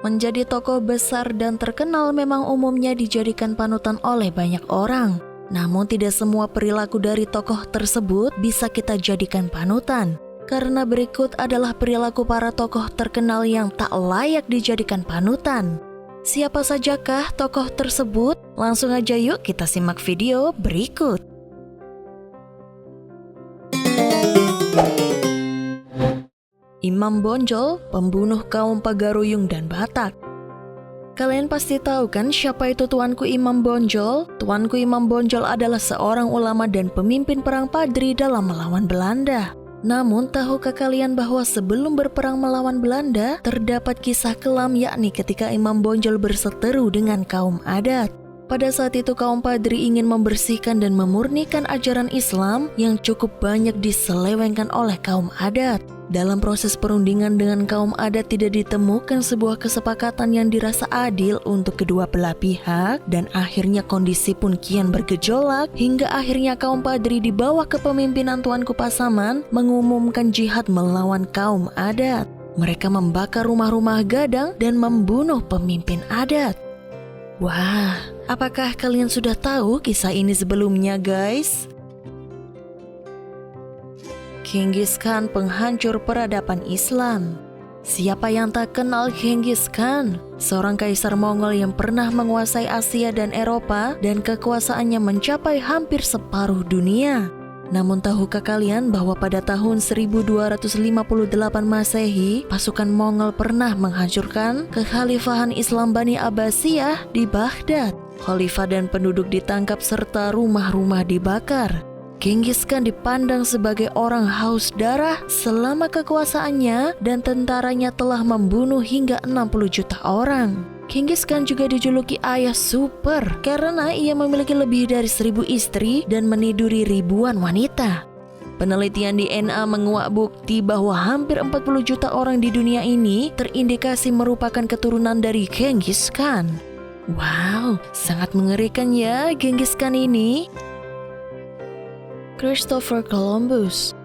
Menjadi tokoh besar dan terkenal memang umumnya dijadikan panutan oleh banyak orang. Namun tidak semua perilaku dari tokoh tersebut bisa kita jadikan panutan. Karena berikut adalah perilaku para tokoh terkenal yang tak layak dijadikan panutan. Siapa sajakah tokoh tersebut? Langsung aja yuk kita simak video berikut. Imam Bonjol, pembunuh kaum Pagaruyung dan Batak. Kalian pasti tahu kan siapa itu Tuanku Imam Bonjol? Tuanku Imam Bonjol adalah seorang ulama dan pemimpin perang Padri dalam melawan Belanda. Namun tahukah kalian bahwa sebelum berperang melawan Belanda, terdapat kisah kelam yakni ketika Imam Bonjol berseteru dengan kaum adat. Pada saat itu kaum Padri ingin membersihkan dan memurnikan ajaran Islam yang cukup banyak diselewengkan oleh kaum adat. Dalam proses perundingan dengan kaum adat tidak ditemukan sebuah kesepakatan yang dirasa adil untuk kedua belah pihak dan akhirnya kondisi pun kian bergejolak hingga akhirnya kaum Padri di bawah kepemimpinan Tuanku Pasaman mengumumkan jihad melawan kaum adat. Mereka membakar rumah-rumah gadang dan membunuh pemimpin adat. Wah, apakah kalian sudah tahu kisah ini sebelumnya, guys? Genghis Khan, penghancur peradaban Islam. Siapa yang tak kenal Genghis Khan? Seorang kaisar Mongol yang pernah menguasai Asia dan Eropa dan kekuasaannya mencapai hampir separuh dunia. Namun tahukah kalian bahwa pada tahun 1258 Masehi, pasukan Mongol pernah menghancurkan kekhalifahan Islam Bani Abbasiyah di Baghdad. Khalifah dan penduduk ditangkap serta rumah-rumah dibakar. Genghis Khan dipandang sebagai orang haus darah selama kekuasaannya dan tentaranya telah membunuh hingga 60 juta orang. Genghis Khan juga dijuluki ayah super karena ia memiliki lebih dari 1000 istri dan meniduri ribuan wanita. Penelitian DNA menguak bukti bahwa hampir 40 juta orang di dunia ini terindikasi merupakan keturunan dari Genghis Khan. Wow, sangat mengerikan ya Genghis Khan ini. Christopher Columbus.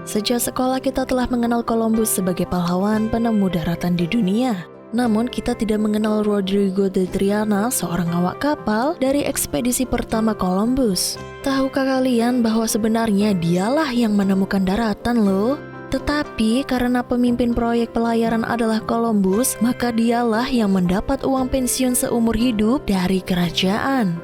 Sejak sekolah kita telah mengenal Columbus sebagai pahlawan penemu daratan di dunia. Namun kita tidak mengenal Rodrigo de Triana, seorang awak kapal dari ekspedisi pertama Columbus. Tahukah kalian bahwa sebenarnya dialah yang menemukan daratan loh? Tetapi karena pemimpin proyek pelayaran adalah Columbus, maka dialah yang mendapat uang pensiun seumur hidup dari kerajaan.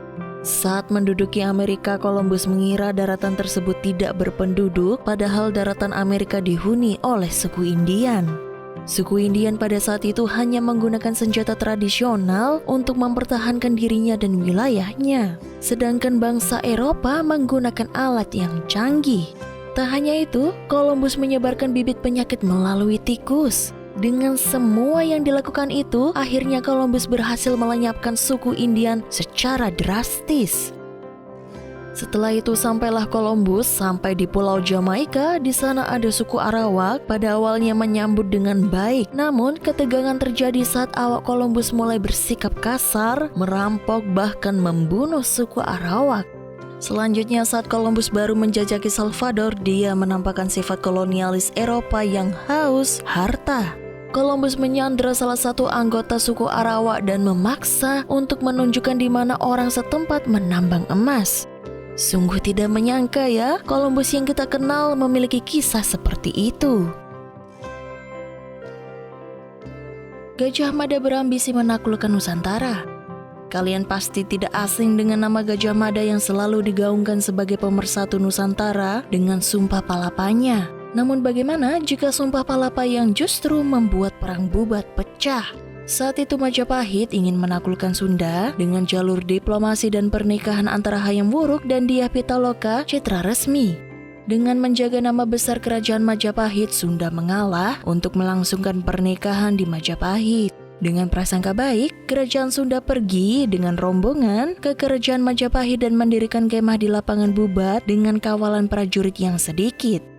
Saat menduduki Amerika, Columbus mengira daratan tersebut tidak berpenduduk, padahal daratan Amerika dihuni oleh suku Indian. Suku Indian pada saat itu hanya menggunakan senjata tradisional untuk mempertahankan dirinya dan wilayahnya. Sedangkan bangsa Eropa menggunakan alat yang canggih. Tak hanya itu, Columbus menyebarkan bibit penyakit melalui tikus. Dengan semua yang dilakukan itu, akhirnya Columbus berhasil melenyapkan suku Indian secara drastis. Setelah itu sampailah Columbus sampai di Pulau Jamaika. Di sana ada suku Arawak, pada awalnya menyambut dengan baik. Namun ketegangan terjadi saat awak Columbus mulai bersikap kasar, merampok bahkan membunuh suku Arawak. Selanjutnya saat Columbus baru menjajaki Salvador, dia menampakkan sifat kolonialis Eropa yang haus harta. Columbus menyandera salah satu anggota suku Arawak dan memaksa untuk menunjukkan di mana orang setempat menambang emas. Sungguh tidak menyangka ya, Columbus yang kita kenal memiliki kisah seperti itu. Gajah Mada berambisi menaklukkan Nusantara. Kalian pasti tidak asing dengan nama Gajah Mada yang selalu digaungkan sebagai pemersatu Nusantara dengan Sumpah Palapanya. Namun bagaimana jika Sumpah Palapa yang justru membuat perang bubat pecah? Saat itu Majapahit ingin menaklukkan Sunda dengan jalur diplomasi dan pernikahan antara Hayam Wuruk dan Dyah Pitaloka Citra Resmi. Dengan menjaga nama besar kerajaan Majapahit, Sunda mengalah untuk melangsungkan pernikahan di Majapahit. Dengan prasangka baik, kerajaan Sunda pergi dengan rombongan ke kerajaan Majapahit dan mendirikan kemah di lapangan Bubat dengan kawalan prajurit yang sedikit.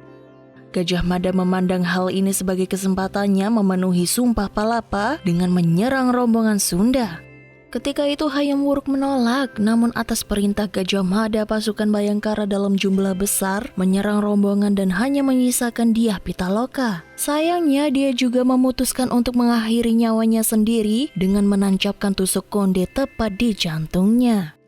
Gajah Mada memandang hal ini sebagai kesempatannya memenuhi Sumpah Palapa dengan menyerang rombongan Sunda. Ketika itu Hayam Wuruk menolak, namun atas perintah Gajah Mada pasukan Bhayangkara dalam jumlah besar menyerang rombongan dan hanya menyisakan Dyah Pitaloka. Sayangnya dia juga memutuskan untuk mengakhiri nyawanya sendiri dengan menancapkan tusuk konde tepat di jantungnya.